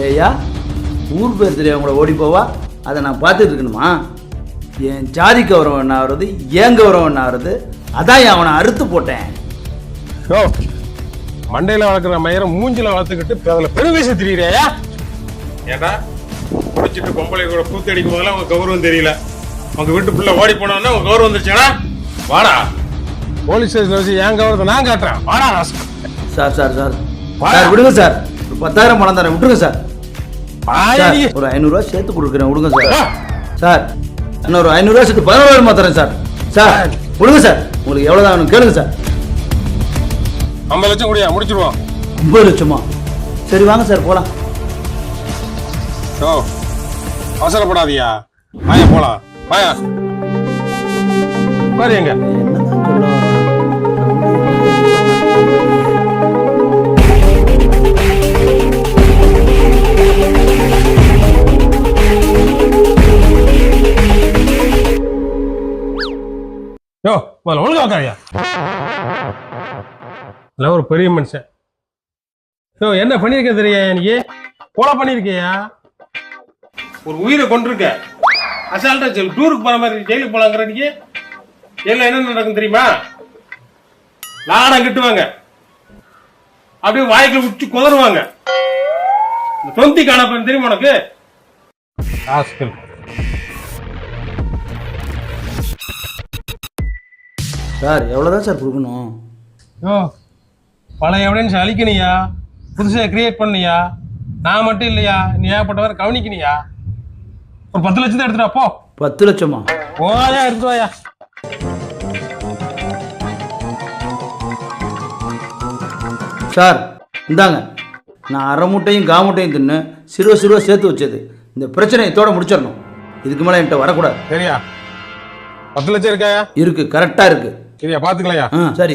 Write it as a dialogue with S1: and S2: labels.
S1: ஏயா ஊர் பேர் தெரியும் அவங்கள ஓடி போவா, அதை நான் பார்த்துட்டு இருக்கணுமா? என் ஜாதி கௌரவம் என்ன ஆகுறது, ஏன் கௌரவம் என்ன ஆகுறது? அதான் அவனை அறுத்து போட்டேன்.
S2: யோ மண்டையில வளர்க்குற மயிரை மூஞ்சில வளர்த்துக்கிட்டு அதில் பெருவேச தெரியுறியா? ஏடா குடிச்சிட்டு பொம்பளை கூட பூத்து அடிக்கும் போதெல்லாம் உங்க கௌரவம் தெரியல. உங்க வீட்டு பிள்ளை ஓடி போனோன்னா உங்க கௌரவம் வந்துருச்சாடா? வாடா போலீஸ் ஸ்டேஷன் வச்சு என் கௌரவத்தை நான் காட்டுறேன். வாடா
S1: சார் சார் சார் சார் விடுங்க சார், ஒரு 10,000 பணம் தரேன், விட்டுருங்க சார். ஒரு 500 ரூபா சேர்த்து கொடுக்குறேன், விடுங்க சார். சார் இன்னொரு 500 ரூபா சேர்த்து 11,000 தரேன் சார். சார் விடுங்க சார், உங்களுக்கு எவ்வளோதான் வேணும் கேளுங்க சார்.
S2: 50 லட்சம் கூடியா முடிச்சிருவோம்.
S1: 50 லட்சமா? சரி வாங்க சார் போலாம்.
S2: ஓ அவசரப்படாதியா, வாயா போலாம். வாயா பாரு எங்க யோ முதல்ல ஒழுங்கா உட்காரியா. இல்லை ஒரு பெரிய மனுஷன். யோ என்ன பண்ணிருக்க தெரியா? எனக்கு கொலை பண்ணிருக்கியா? ஒரு உயிரை கொண்டிருக்க. அசால்ட்டா டூருக்கு போற மாதிரி ஜெயிலுக்கு போலாங்கிற நீங்க எல்லாம் என்ன நடக்கும் தெரியுமா? லாடம் கட்டுவாங்க, அப்படியே வாய்க்குள்ள உச்சி குதறுவாங்க. தொந்தி காணப்ப தெரியுமா உனக்கு?
S1: சார் எவ்வளோதான் சார் கொடுக்கணும்?
S2: யோ பழைய எவிடன்ஸ் அழிக்கணியா, புதுசாக கிரியேட் பண்ணியா? நான் மட்டும் இல்லையா, நீ ஏகப்பட்டவரை கவனிக்கணியா? ஒரு 10 லட்சத்தை எடுத்துட்டா போ.
S1: 10 லட்சமா?
S2: போயா எடுத்து வாயா.
S1: சார் இந்தாங்க, நான் அரை மூட்டையும் காமூட்டையும் தின்னு சிறுவ சேர்த்து வச்சது. இந்த பிரச்சனை இதோட முடிச்சிடணும். இதுக்கு மேலே என்கிட்ட வரக்கூடாது.
S2: சரியா? 10 லட்சம் இருக்காயா?
S1: இருக்கு, கரெக்டாக இருக்கு.
S2: சரியா? பார்த்துக்கலையா?
S1: சரி.